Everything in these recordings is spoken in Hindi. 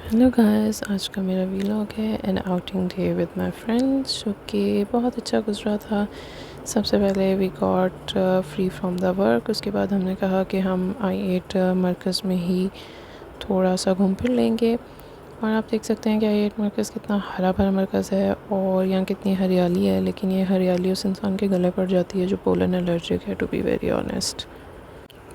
हेलो गाइस, आज का मेरा व्लॉग है an outing day with my friends, जो कि बहुत अच्छा गुजरा था। सबसे पहले we got free from the work. उसके बाद हमने कहा कि हम I8 मरकज़ में ही थोड़ा सा घूम फिर लेंगे। और आप देख सकते हैं कि I8 मरकज़ कितना हरा भरा मरकज़ है और यहाँ कितनी हरियाली है, लेकिन ये हरियाली उस इंसान के गले पड़ जाती है जो पोलन एलर्जिक है, टू बी वेरी ऑनेस्ट।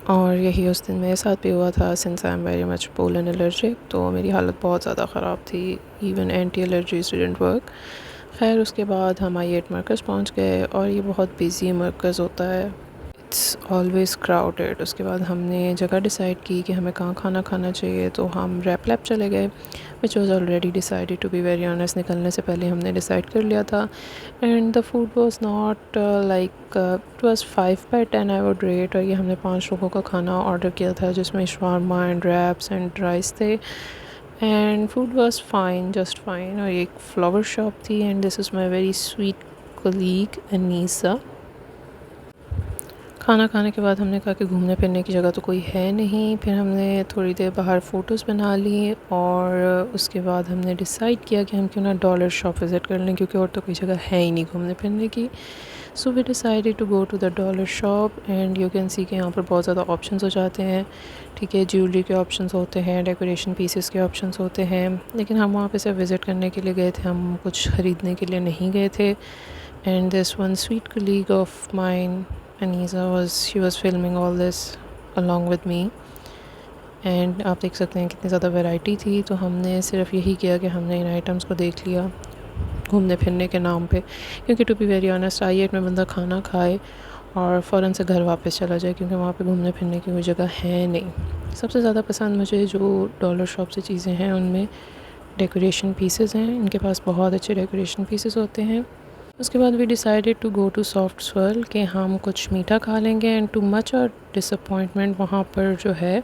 और यही उस दिन मेरे साथ भी हुआ था। Since I am very much pollen allergic, तो मेरी हालत बहुत ज़्यादा ख़राब थी। Even anti allergies didn't work. खैर, उसके बाद हम I8 मरकज़ पहुंच गए और ये बहुत बिज़ी मरकज़ होता है, इट्स ऑलवेज़ क्राउडेड। उसके बाद हमने जगह डिसाइड की कि हमें कहाँ खाना खाना चाहिए, तो हम रैप लैप चले गए, which was already decided. To be very honest, निकलने से पहले हमने डिसाइड कर लिया था। And the food was not like it was 5/10 I would rate. और ये हमने 5 लोगों का खाना ऑर्डर किया था, जिसमें shawarma and raps and rice थे। And food was fine, just fine. और एक फ्लावर शॉप थी and this is my very sweet colleague Anisa. खाना खाने के बाद हमने कहा कि घूमने फिरने की जगह तो कोई है नहीं। फिर हमने थोड़ी देर बाहर फ़ोटोज़ बना ली और उसके बाद हमने डिसाइड किया कि हम क्यों ना डॉलर शॉप विज़िट कर लें, क्योंकि और तो कोई जगह है ही नहीं घूमने फिरने की। So we decided to go to the dollar shop and you can see कि यहाँ पर बहुत ज़्यादा ऑप्शंस हो जाते हैं। ठीक है, ज्वेलरी के ऑप्शंस होते हैं, डेकोरेशन पीसेस के ऑप्शंस होते हैं, लेकिन हम वहाँ पे सिर्फ विज़िट करने के लिए गए थे, हम कुछ ख़रीदने के लिए नहीं गए थे। And this one sweet colleague of mine Anisa was filming all this along with me। And आप देख सकते हैं कितनी ज़्यादा वैरायटी थी। तो हमने सिर्फ यही किया कि हमने इन आइटम्स को देख लिया घूमने फिरने के नाम पे, क्योंकि to be very honest I8 में बंदा खाना खाए और फ़ौरन से घर वापस चला जाए, क्योंकि वहाँ पे घूमने फिरने की कोई जगह है नहीं। सबसे ज़्यादा पसंद मुझे जो डॉलर शॉप से चीज़ें हैं उनमें डेकोरेशन पीसेस हैं। इनके पास बहुत अच्छे डेकोरेशन पीसेस होते हैं। उसके बाद we decided to go to soft swirl कि हम कुछ मीठा खा लेंगे। एंड टू मच और डिसअपॉइंटमेंट, वहाँ पर जो है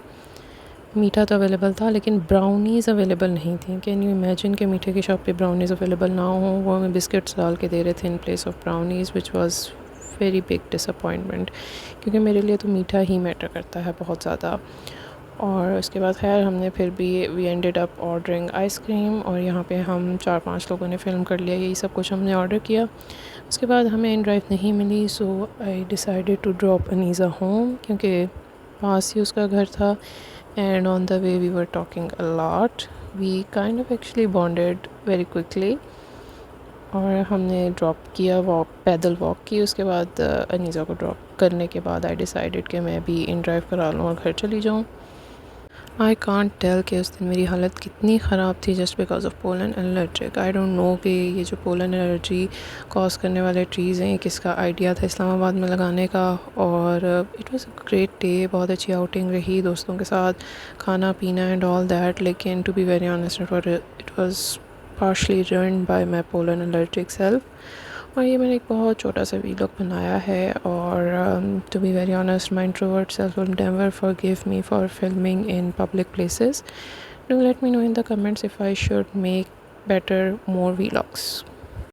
मीठा तो अवेलेबल था लेकिन ब्राउनीज़ अवेलेबल नहीं थी। कैन यू इमेजिन कि मीठे की शॉप पे ब्राउनीज़ अवेलेबल ना हो। वो हमें बिस्किट्स डाल के दे रहे थे in place of brownies, which was very big disappointment, क्योंकि मेरे लिए तो मीठा ही मैटर करता है बहुत ज़्यादा। और उसके बाद खैर हमने फिर भी we ended up ordering ice cream, और यहाँ पे हम 4-5 लोगों ने फ़िल्म कर लिया। यही सब कुछ हमने ऑर्डर किया। उसके बाद हमें इन ड्राइव नहीं मिली, so I decided to drop Anisa home, क्योंकि पास ही उसका घर था। And on the way we were talking a lot, we kind of actually bonded very quickly. और हमने ड्रॉप किया, वॉक पैदल वॉक की। उसके बाद अनीसा को ड्रॉप करने के बाद आई डिसाइडेड कि मैं भी इन ड्राइव करा लूँ और घर चली जाऊँ। आई कांट टेल कि उस दिन मेरी हालत कितनी ख़राब थी just because of pollen allergic. I don't know कि ये जो पोलन एलर्जी कॉज करने वाले ट्रीज़ हैं, किसका आइडिया था इस्लामाबाद में लगाने का। और it was a great day, बहुत अच्छी आउटिंग रही दोस्तों के साथ, खाना पीना एंड ऑल दैट। लेकिन to be very honest, it was partially run by my pollen allergic self. और ये मैंने एक बहुत छोटा सा वीलॉग बनाया है। और to be very honest, my introvert self will never forgive me for filming in public places. Do let me know in the comments if I should make better more vlogs.